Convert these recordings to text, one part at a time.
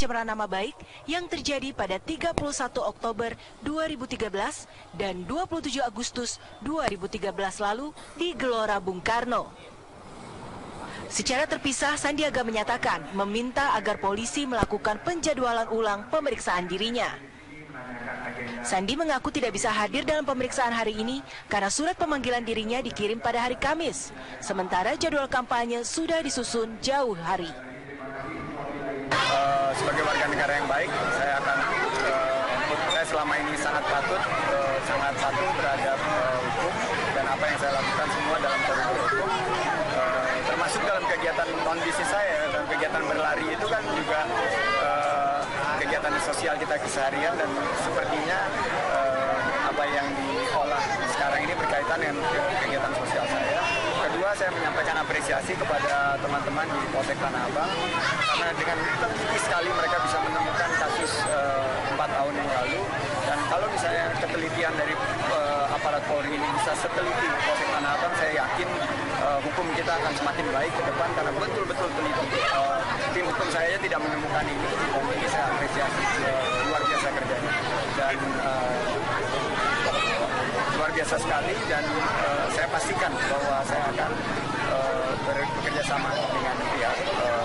pencemaran nama baik yang terjadi pada 31 Oktober 2013 dan 27 Agustus 2013 lalu di Gelora Bung Karno. Secara terpisah, Sandiaga menyatakan meminta agar polisi melakukan penjadwalan ulang pemeriksaan dirinya. Sandi mengaku tidak bisa hadir dalam pemeriksaan hari ini karena surat pemanggilan dirinya dikirim pada hari Kamis, sementara jadwal kampanye sudah disusun jauh hari. Sebagai warga negara yang baik, saya selama ini sangat patuh terhadap hukum, dan apa yang saya lakukan semua dalam koridor hukum, termasuk dalam kegiatan non bisnis saya, dalam kegiatan berlari itu kan juga kegiatan sosial kita keseharian, dan sepertinya apa yang diolah sekarang ini berkaitan dengan kegiatan sosial saya. Kedua, saya menyampaikan apresiasi kepada teman-teman di Polsek Tanah Abang, karena dengan teliti sekali mereka bisa menemukan kasus 4 tahun yang lalu, dan kalau misalnya ketelitian dari aparat Polri ini bisa seteliti Polsek Tanah Abang, saya yakin hukum kita akan semakin baik ke depan karena betul-betul teliti. Tim hukum saya tidak menemukan ini, dan ini saya apresiasi luar biasa kerjanya, dan luar biasa sekali, dan saya pastikan bahwa saya akan bekerja sama dengan pihak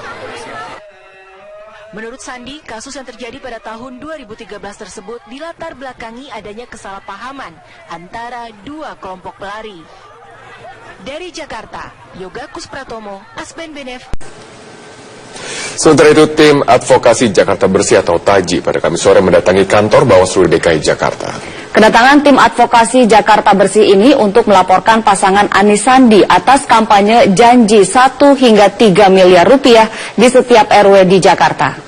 kepolisian. Menurut Sandi, kasus yang terjadi pada tahun 2013 tersebut dilatar belakangi adanya kesalahpahaman antara dua kelompok pelari. Dari Jakarta, Yoga Kuspratomo, Asben Benef. Sementara itu, tim advokasi Jakarta Bersih atau TAJI pada Kamis sore mendatangi kantor Bawaslu DKI Jakarta. Kedatangan tim advokasi Jakarta Bersih ini untuk melaporkan pasangan Anies Sandi atas kampanye janji 1 hingga 3 miliar rupiah di setiap RW di Jakarta.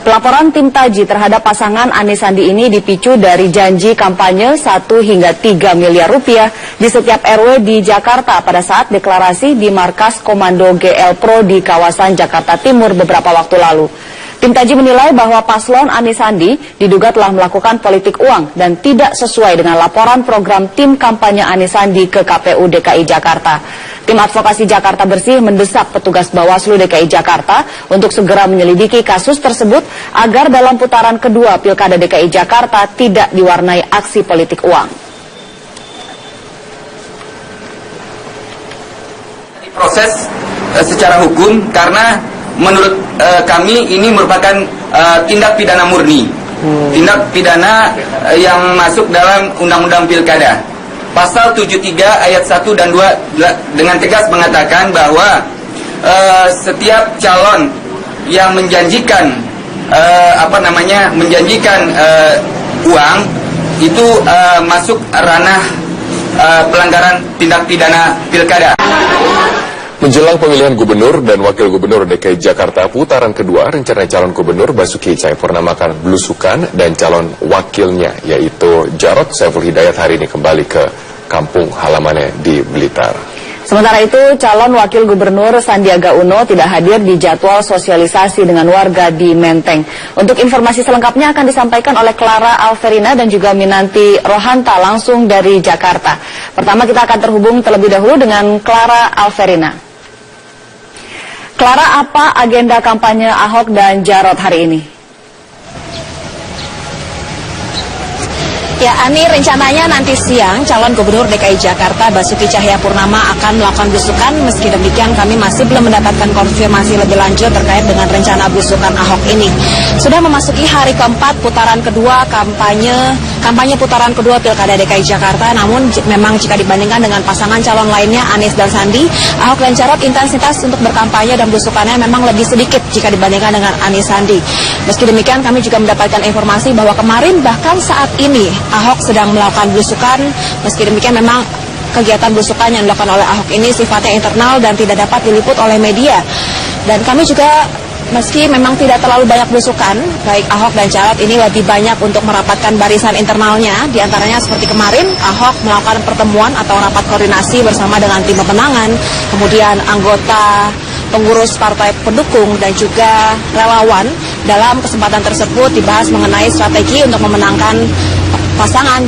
Pelaporan tim TAJI terhadap pasangan Anies Sandi ini dipicu dari janji kampanye 1 hingga 3 miliar rupiah di setiap RW di Jakarta pada saat deklarasi di markas Komando GL Pro di kawasan Jakarta Timur beberapa waktu lalu. Tim TAJI menilai bahwa paslon Anies Sandi diduga telah melakukan politik uang dan tidak sesuai dengan laporan program tim kampanye Anies Sandi ke KPU DKI Jakarta. Tim advokasi Jakarta Bersih mendesak petugas Bawaslu DKI Jakarta untuk segera menyelidiki kasus tersebut agar dalam putaran kedua Pilkada DKI Jakarta tidak diwarnai aksi politik uang. Proses secara hukum karena menurut kami ini merupakan tindak pidana murni, tindak pidana yang masuk dalam Undang-Undang Pilkada. Pasal 73 ayat 1 dan 2 dengan tegas mengatakan bahwa setiap calon yang menjanjikan uang itu masuk ranah pelanggaran tindak pidana pilkada. Menjelang pemilihan gubernur dan wakil gubernur DKI Jakarta putaran kedua, rencana calon gubernur Basuki Cahayapurnama akan belusukan dan calon wakilnya yaitu Jarod Saiful Hidayat hari ini kembali ke kampung halamannya di Blitar. Sementara itu, calon wakil gubernur Sandiaga Uno tidak hadir di jadwal sosialisasi dengan warga di Menteng. Untuk informasi selengkapnya akan disampaikan oleh Clara Alverina dan juga Minanti Rohanta langsung dari Jakarta. Pertama kita akan terhubung terlebih dahulu dengan Clara Alverina. Clara, apa agenda kampanye Ahok dan Jarod hari ini? Ya, Ani, rencananya nanti siang calon gubernur DKI Jakarta Basuki Cahayapurnama akan melakukan belusukan. Meski demikian kami masih belum mendapatkan konfirmasi lebih lanjut terkait dengan rencana belusukan Ahok ini. Sudah memasuki hari keempat putaran kedua kampanye putaran kedua Pilkada DKI Jakarta. Namun memang jika dibandingkan dengan pasangan calon lainnya Anies dan Sandi, Ahok dan Jarod intensitas untuk berkampanye dan belusukannya memang lebih sedikit jika dibandingkan dengan Anies Sandi. Meski demikian kami juga mendapatkan informasi bahwa kemarin bahkan saat ini Ahok sedang melakukan belusukan. Meski demikian memang kegiatan belusukan yang dilakukan oleh Ahok ini sifatnya internal dan tidak dapat diliput oleh media. Dan kami juga meski memang tidak terlalu banyak belusukan, baik Ahok dan Jarod ini lebih banyak untuk merapatkan barisan internalnya. Di antaranya seperti kemarin Ahok melakukan pertemuan atau rapat koordinasi bersama dengan tim pemenangan, kemudian anggota pengurus partai pendukung dan juga relawan. Dalam kesempatan tersebut dibahas mengenai strategi untuk memenangkan pasangan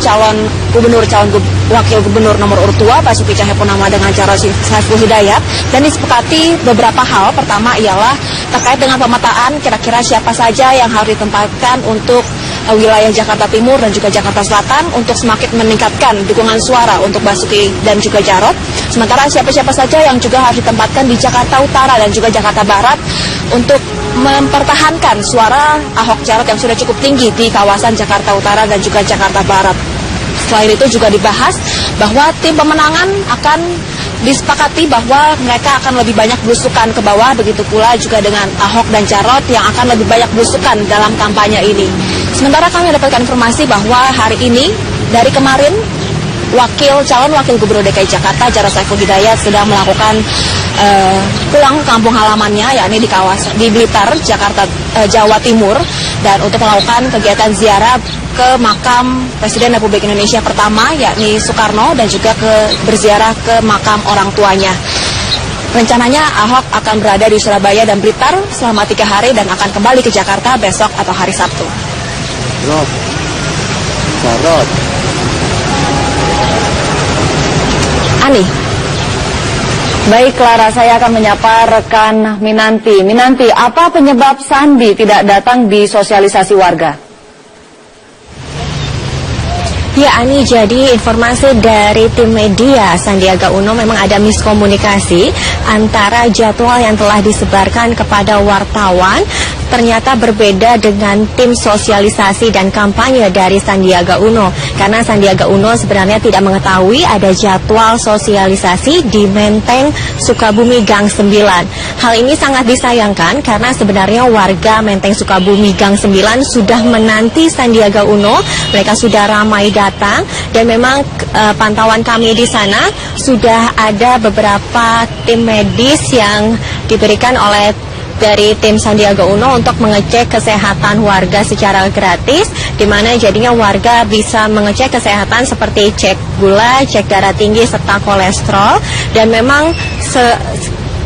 wakil gubernur nomor urut 2 Basuki Cahayapurnama dengan Jarod Saiful Hidayat, dan disepakati beberapa hal. Pertama ialah terkait dengan pemetaan kira-kira siapa saja yang harus ditempatkan untuk wilayah Jakarta Timur dan juga Jakarta Selatan untuk semakin meningkatkan dukungan suara untuk Basuki dan juga Jarod. Sementara siapa-siapa saja yang juga harus ditempatkan di Jakarta Utara dan juga Jakarta Barat untuk mempertahankan suara Ahok Jarot yang sudah cukup tinggi di kawasan Jakarta Utara dan juga Jakarta Barat. Selain itu juga dibahas bahwa tim pemenangan akan disepakati bahwa mereka akan lebih banyak belusukan ke bawah, begitu pula juga dengan Ahok dan Jarot yang akan lebih banyak belusukan dalam kampanye ini. Sementara kami dapatkan informasi bahwa hari ini, dari kemarin, calon wakil gubernur DKI Jakarta Jarod Saiful Hidayat sedang melakukan pulang ke kampung halamannya, yakni di Blitar, Jawa Timur, dan untuk melakukan kegiatan ziarah ke makam Presiden Republik Indonesia pertama, yakni Soekarno, dan juga berziarah ke makam orang tuanya. Rencananya Ahok akan berada di Surabaya dan Blitar selama 3 hari dan akan kembali ke Jakarta besok atau hari Sabtu. Jarod. Ani. Baik, Clara, saya akan menyapa rekan Minanti. Minanti, apa penyebab Sandi tidak datang di sosialisasi warga? Ya, Ani, jadi informasi dari tim media Sandiaga Uno memang ada miskomunikasi antara jadwal yang telah disebarkan kepada wartawan ternyata berbeda dengan tim sosialisasi dan kampanye dari Sandiaga Uno. Karena Sandiaga Uno sebenarnya tidak mengetahui ada jadwal sosialisasi di Menteng Sukabumi Gang 9. Hal ini sangat disayangkan karena sebenarnya warga Menteng Sukabumi Gang 9 sudah menanti Sandiaga Uno. Mereka sudah ramai datang dan memang pantauan kami di sana sudah ada beberapa tim medis yang diberikan oleh dari tim Sandiaga Uno untuk mengecek kesehatan warga secara gratis, di mana jadinya warga bisa mengecek kesehatan seperti cek gula, cek darah tinggi, serta kolesterol. Dan memang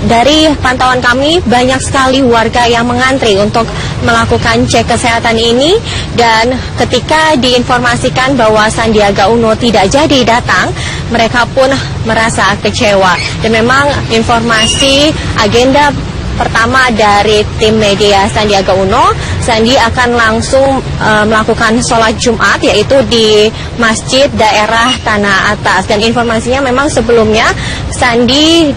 dari pantauan kami banyak sekali warga yang mengantri untuk melakukan cek kesehatan ini, dan ketika diinformasikan bahwa Sandiaga Uno tidak jadi datang, mereka pun merasa kecewa. Dan memang informasi agenda pertama dari tim media Sandiaga Uno, Sandi akan langsung melakukan sholat Jumat, yaitu di Masjid Daerah Tanah Atas. Dan informasinya memang sebelumnya Sandi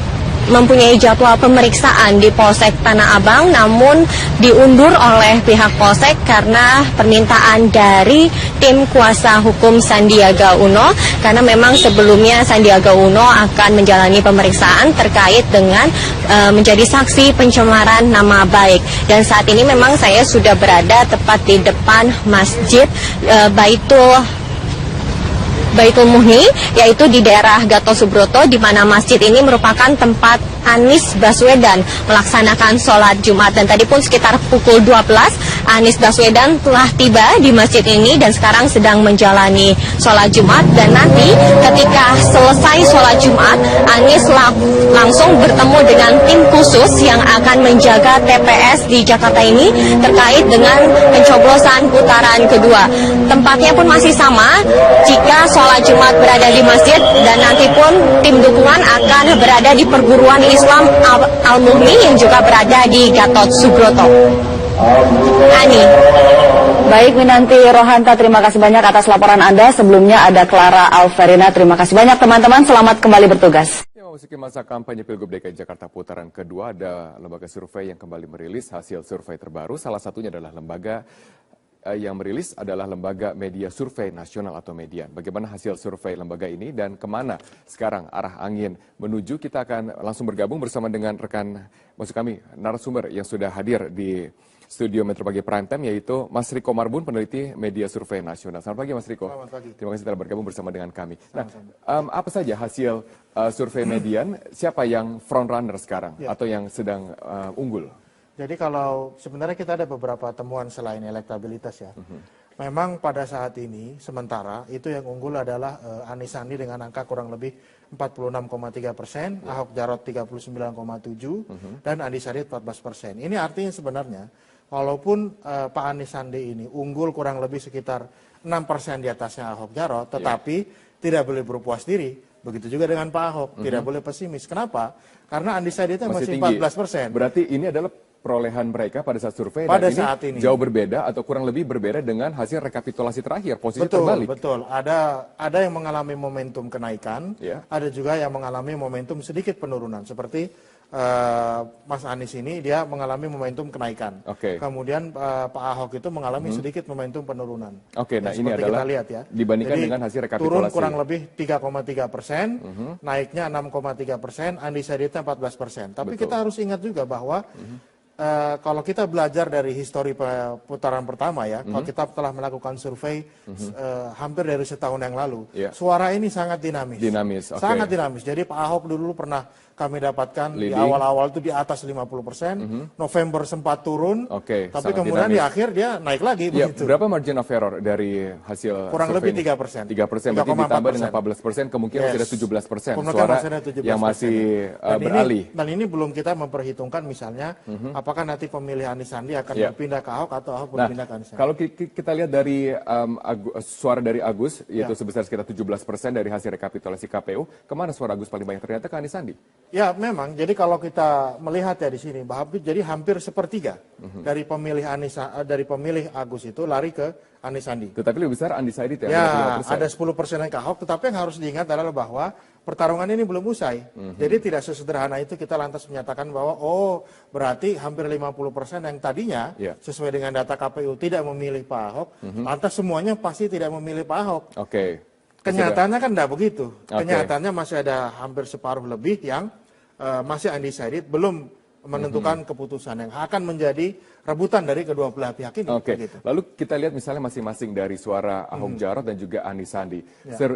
mempunyai jadwal pemeriksaan di Polsek Tanah Abang, namun diundur oleh pihak Polsek karena permintaan dari tim kuasa hukum Sandiaga Uno, karena memang sebelumnya Sandiaga Uno akan menjalani pemeriksaan terkait dengan menjadi saksi pencemaran nama baik. Dan saat ini memang saya sudah berada tepat di depan Masjid Baitul Muhni, yaitu di daerah Gatot Subroto, di mana masjid ini merupakan tempat Anies Baswedan melaksanakan sholat Jumat. Dan tadi pun sekitar pukul 12, Anies Baswedan telah tiba di masjid ini dan sekarang sedang menjalani sholat Jumat. Dan nanti ketika selesai sholat Jumat, Anies langsung bertemu dengan tim khusus yang akan menjaga TPS di Jakarta ini terkait dengan pencoblosan putaran kedua. Tempatnya pun masih sama, jika sholat Jumat berada di masjid, dan nanti pun tim dukungan akan berada di perguruan Islam Al-Muhni yang juga berada di Gatot Subroto. Ani. Baik, Minanti Rohanta, terima kasih banyak atas laporan Anda. Sebelumnya ada Clara Alverina. Terima kasih banyak teman-teman, selamat kembali bertugas. Memasuki masa kampanye Pilgub DKI Jakarta putaran kedua, ada lembaga survei yang kembali merilis hasil survei terbaru. Salah satunya adalah lembaga yang merilis adalah Lembaga Media Survei Nasional atau Median. Bagaimana hasil survei lembaga ini dan kemana sekarang arah angin menuju? Kita akan langsung bergabung bersama dengan rekan maksud kami narasumber yang sudah hadir di studio Metro Pagi Prime Time, yaitu Mas Riko Marbun, peneliti Media Survei Nasional. Selamat pagi, Mas Riko. Selamat pagi. Terima kasih telah bergabung bersama dengan kami. Nah, apa saja hasil survei Median? Siapa yang front runner sekarang atau yang sedang unggul? Jadi kalau sebenarnya kita ada beberapa temuan selain elektabilitas ya. Memang pada saat ini sementara itu yang unggul adalah Anies Sandi dengan angka kurang lebih 46,3%, Ahok Jarot 39,7%, dan Andi Arief 14%. Ini artinya sebenarnya walaupun Pak Anies Sandi ini unggul kurang lebih sekitar 6% di atasnya Ahok Jarot, tetapi tidak boleh berpuas diri. Begitu juga dengan Pak Ahok, tidak boleh pesimis. Kenapa? Karena undecided-nya masih 14%. Berarti ini adalah perolehan mereka pada saat survei pada dan saat ini jauh berbeda atau kurang lebih berbeda dengan hasil rekapitulasi terakhir, posisi terbalik. Betul, ada yang mengalami momentum kenaikan, ada juga yang mengalami momentum sedikit penurunan. Seperti Mas Anies ini dia mengalami momentum kenaikan. Kemudian Pak Ahok itu mengalami sedikit momentum penurunan. Nah ini adalah kita lihat ya. Dibandingkan Jadi, dengan hasil rekapitulasi. Turun kurang lebih 3,3%, naiknya 6,3%, undecided-nya 14%. Tapi kita harus ingat juga bahwa kalau kita belajar dari histori putaran pertama ya, kalau kita telah melakukan survei hampir dari setahun yang lalu, suara ini sangat dinamis. Sangat dinamis. Jadi Pak Ahok dulu pernah kami dapatkan di awal-awal itu di atas 50%, November sempat turun, tapi kemudian di akhir dia naik lagi. Begitu. Berapa margin of error dari hasil kurang survei lebih 3%. 3%, berarti ditambah dengan 14%, kemungkinan masih ada 17% suara yang masih beralih. Dan ini belum kita memperhitungkan misalnya apakah nanti pemilih Anies Sandi akan berpindah ke Ahok atau Ahok berpindah ke Anies Sandi. Kalau kita lihat dari suara dari Agus, yaitu sebesar sekitar 17% dari hasil rekapitulasi KPU, kemana suara Agus paling banyak? Ternyata ke Anies Sandi. Ya memang, jadi kalau kita melihat ya di sini, jadi hampir sepertiga dari pemilih Agus itu lari ke Anies Sandi. Tetapi lebih besar undecided ya? Ya, ada 10% yang ke Ahok, tetapi yang harus diingat adalah bahwa pertarungan ini belum usai. Jadi tidak sesederhana itu kita lantas menyatakan bahwa berarti hampir 50% yang tadinya sesuai dengan data KPU tidak memilih Pak Ahok, lantas semuanya pasti tidak memilih Pak Ahok. Kenyataannya kan tidak begitu. Kenyataannya masih ada hampir separuh lebih yang masih undecided, belum menentukan keputusan yang akan menjadi rebutan dari kedua belah pihak ini. Gitu. Lalu kita lihat misalnya masing-masing dari suara Ahok Jarot dan juga Anies Sandi.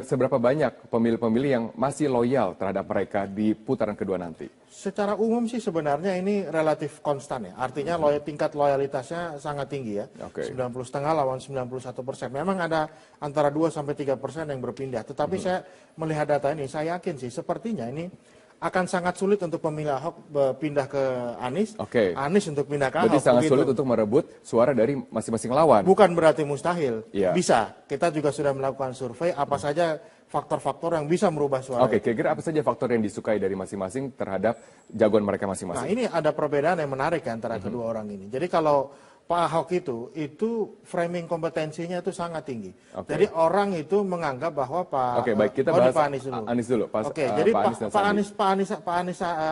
Seberapa banyak pemilih-pemilih yang masih loyal terhadap mereka di putaran kedua nanti? Secara umum sih sebenarnya ini relatif konstan ya. Artinya tingkat loyalitasnya sangat tinggi ya. 90,5 lawan 91%. Memang ada antara 2-3% yang berpindah. Tetapi saya melihat data ini, saya yakin sih sepertinya ini akan sangat sulit untuk pemilih Ahok pindah ke Anies, Anies untuk pindah ke Ahok. Berarti sangat sulit untuk merebut suara dari masing-masing lawan. Bukan berarti mustahil, bisa. Kita juga sudah melakukan survei apa saja faktor-faktor yang bisa merubah suara. Kira-kira apa saja faktor yang disukai dari masing-masing terhadap jagoan mereka masing-masing? Nah ini ada perbedaan yang menarik antara kedua orang ini. Jadi kalau Pak Ahok itu framing kompetensinya itu sangat tinggi. Jadi orang itu menganggap bahwa baik, kita bahas Pak Anies dulu. Anies dulu. Jadi Pak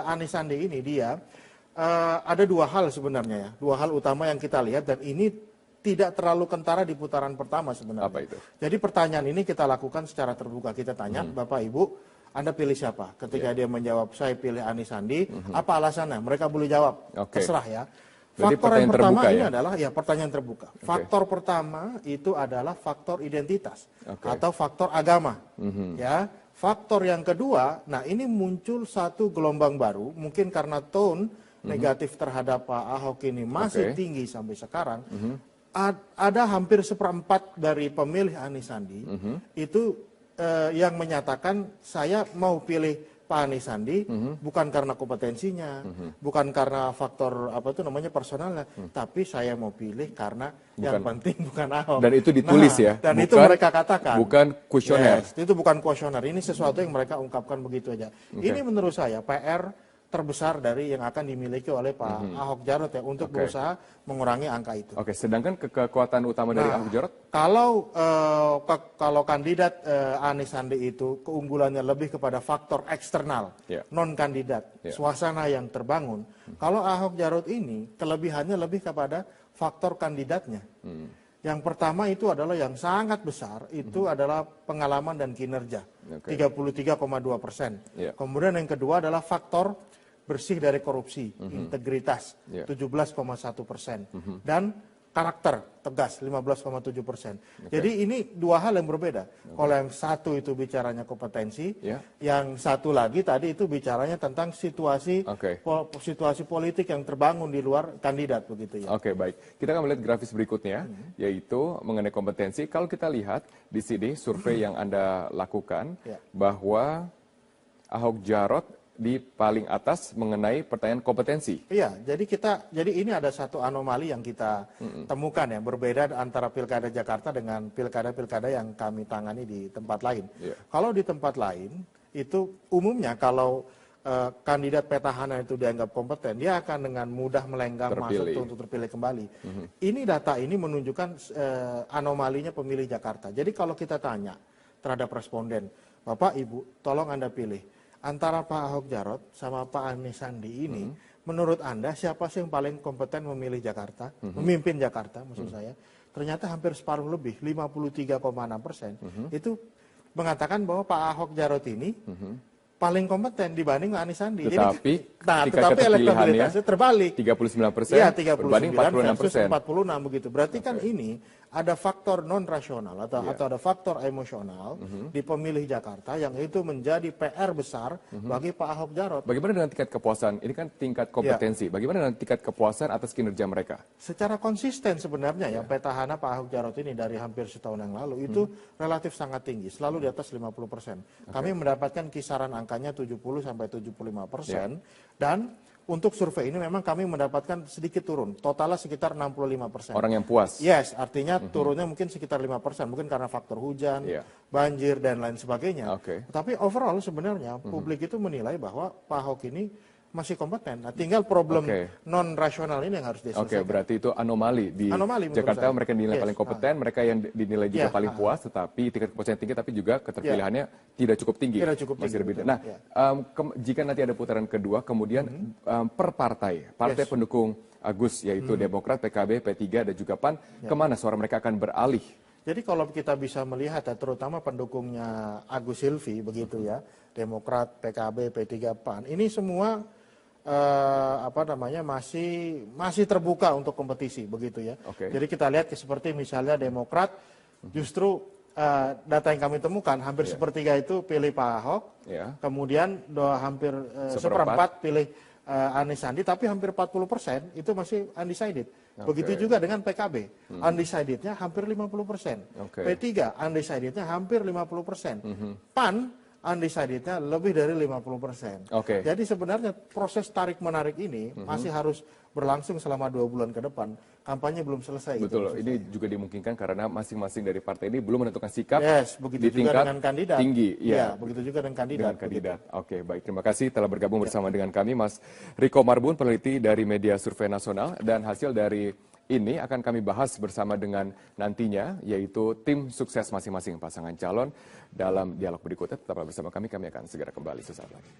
Anies Sandi ini dia ada dua hal sebenarnya ya, dua hal utama yang kita lihat dan ini tidak terlalu kentara di putaran pertama sebenarnya. Apa itu? Jadi pertanyaan ini kita lakukan secara terbuka, kita tanya Bapak Ibu, Anda pilih siapa? Ketika dia menjawab saya pilih Anies Sandi, apa alasannya? Mereka boleh jawab, terserah ya. Faktor yang pertama ini adalah pertanyaan terbuka. Faktor pertama itu adalah faktor identitas atau faktor agama. Ya, faktor yang kedua, nah ini muncul satu gelombang baru, mungkin karena tone negatif terhadap Pak Ahok ini masih tinggi sampai sekarang. Ada hampir seperempat dari pemilih Anies Sandi itu yang menyatakan saya mau pilih Pak Anies Sandi bukan karena kompetensinya, bukan karena faktor personalnya, tapi saya mau pilih karena yang penting bukan Ahok. Dan itu ditulis Dan itu mereka katakan. Bukan kuesioner. Itu bukan kuesioner. Ini sesuatu yang mereka ungkapkan begitu aja. Ini menurut saya PR terbesar dari yang akan dimiliki oleh Pak Ahok Jarot ya untuk berusaha mengurangi angka itu. Sedangkan kekuatan utama dari Ahok Jarot? Kalau kandidat Anies Sandi itu keunggulannya lebih kepada faktor eksternal, non kandidat, suasana yang terbangun. Kalau Ahok Jarot ini kelebihannya lebih kepada faktor kandidatnya. Yang pertama itu adalah yang sangat besar, itu adalah pengalaman dan kinerja, 33,2%. Kemudian yang kedua adalah faktor bersih dari korupsi, integritas, 17,1%. Dan karakter, tegas, 15,7%. Jadi ini dua hal yang berbeda. Kalau yang satu itu bicaranya kompetensi, yang satu lagi tadi itu bicaranya tentang situasi politik yang terbangun di luar kandidat begitu ya. Baik. Kita akan melihat grafis berikutnya, yaitu mengenai kompetensi. Kalau kita lihat di sini survei yang Anda lakukan, bahwa Ahok Jarot di paling atas mengenai pertanyaan kompetensi. Iya, jadi ini ada satu anomali yang kita temukan ya, berbeda antara Pilkada Jakarta dengan pilkada-pilkada yang kami tangani di tempat lain. Kalau di tempat lain itu umumnya kalau kandidat petahana itu dianggap kompeten, dia akan dengan mudah melenggang masuk untuk terpilih kembali. Ini data ini menunjukkan anomalinya pemilih Jakarta. Jadi kalau kita tanya terhadap responden, Bapak Ibu, tolong Anda pilih antara Pak Ahok Jarot sama Pak Anies Sandi ini, menurut Anda siapa sih yang paling kompeten memilih Jakarta, memimpin Jakarta maksud saya? Ternyata hampir separuh lebih, 53,6% itu mengatakan bahwa Pak Ahok Jarot ini paling kompeten dibanding Anies Sandi. Tetapi Tetapi elektabilitasnya terbalik. 39%, ya, 39 berbanding 46%. 46 begitu. Berarti kan ini ada faktor non rasional atau ada faktor emosional di pemilih Jakarta yang itu menjadi PR besar bagi Pak Ahok Jarot. Bagaimana dengan tingkat kepuasan? Ini kan tingkat kompetensi. Bagaimana dengan tingkat kepuasan atas kinerja mereka? Secara konsisten sebenarnya ya petahana Pak Ahok Jarot ini dari hampir setahun yang lalu itu relatif sangat tinggi, selalu di atas 50%. Kami mendapatkan kisaran angkanya 70 sampai 75%, dan untuk survei ini memang kami mendapatkan sedikit turun, totalnya sekitar 65%. Orang yang puas? Yes, artinya turunnya mungkin sekitar 5%, mungkin karena faktor hujan, banjir, dan lain sebagainya. Tapi overall sebenarnya publik itu menilai bahwa Pak Ahok ini masih kompeten. Nah, tinggal problem non rasional ini yang harus diselesaikan. Berarti itu anomali di Jakarta. Mereka dinilai paling kompeten, mereka yang dinilai juga paling puas, tetapi tingkat kepuasan tinggi, tapi juga keterpilihannya tidak cukup tinggi. Masih lebih. Nah, jika nanti ada putaran kedua, kemudian per partai pendukung Agus, yaitu Demokrat, PKB, P3, dan juga PAN, kemana suara mereka akan beralih? Jadi kalau kita bisa melihat ya, terutama pendukungnya Agus Silvi begitu ya, Demokrat, PKB, P3, PAN, ini semua masih terbuka untuk kompetisi begitu ya. Jadi kita lihat seperti misalnya Demokrat, justru data yang kami temukan hampir sepertiga itu pilih Pak Ahok, kemudian hampir seperempat pilih Anies Sandi, tapi hampir 40% itu masih undecided. Begitu juga dengan PKB, undecidednya hampir 50%. P3 undecidednya hampir 50%. PAN undecidednya lebih dari 50%. Jadi sebenarnya proses tarik-menarik ini masih harus berlangsung selama 2 bulan ke depan. Kampanye belum selesai. Betul, ini juga dimungkinkan karena masing-masing dari partai ini belum menentukan sikap begitu di tingkat dengan kandidat tinggi. Begitu juga dengan kandidat. Oke, baik. Terima kasih telah bergabung bersama dengan kami, Mas Riko Marbun, peneliti dari Media Survei Nasional. Dan hasil dari ini akan kami bahas bersama dengan nantinya, yaitu tim sukses masing-masing pasangan calon dalam dialog berikutnya. Tetaplah bersama kami akan segera kembali sesaat lagi.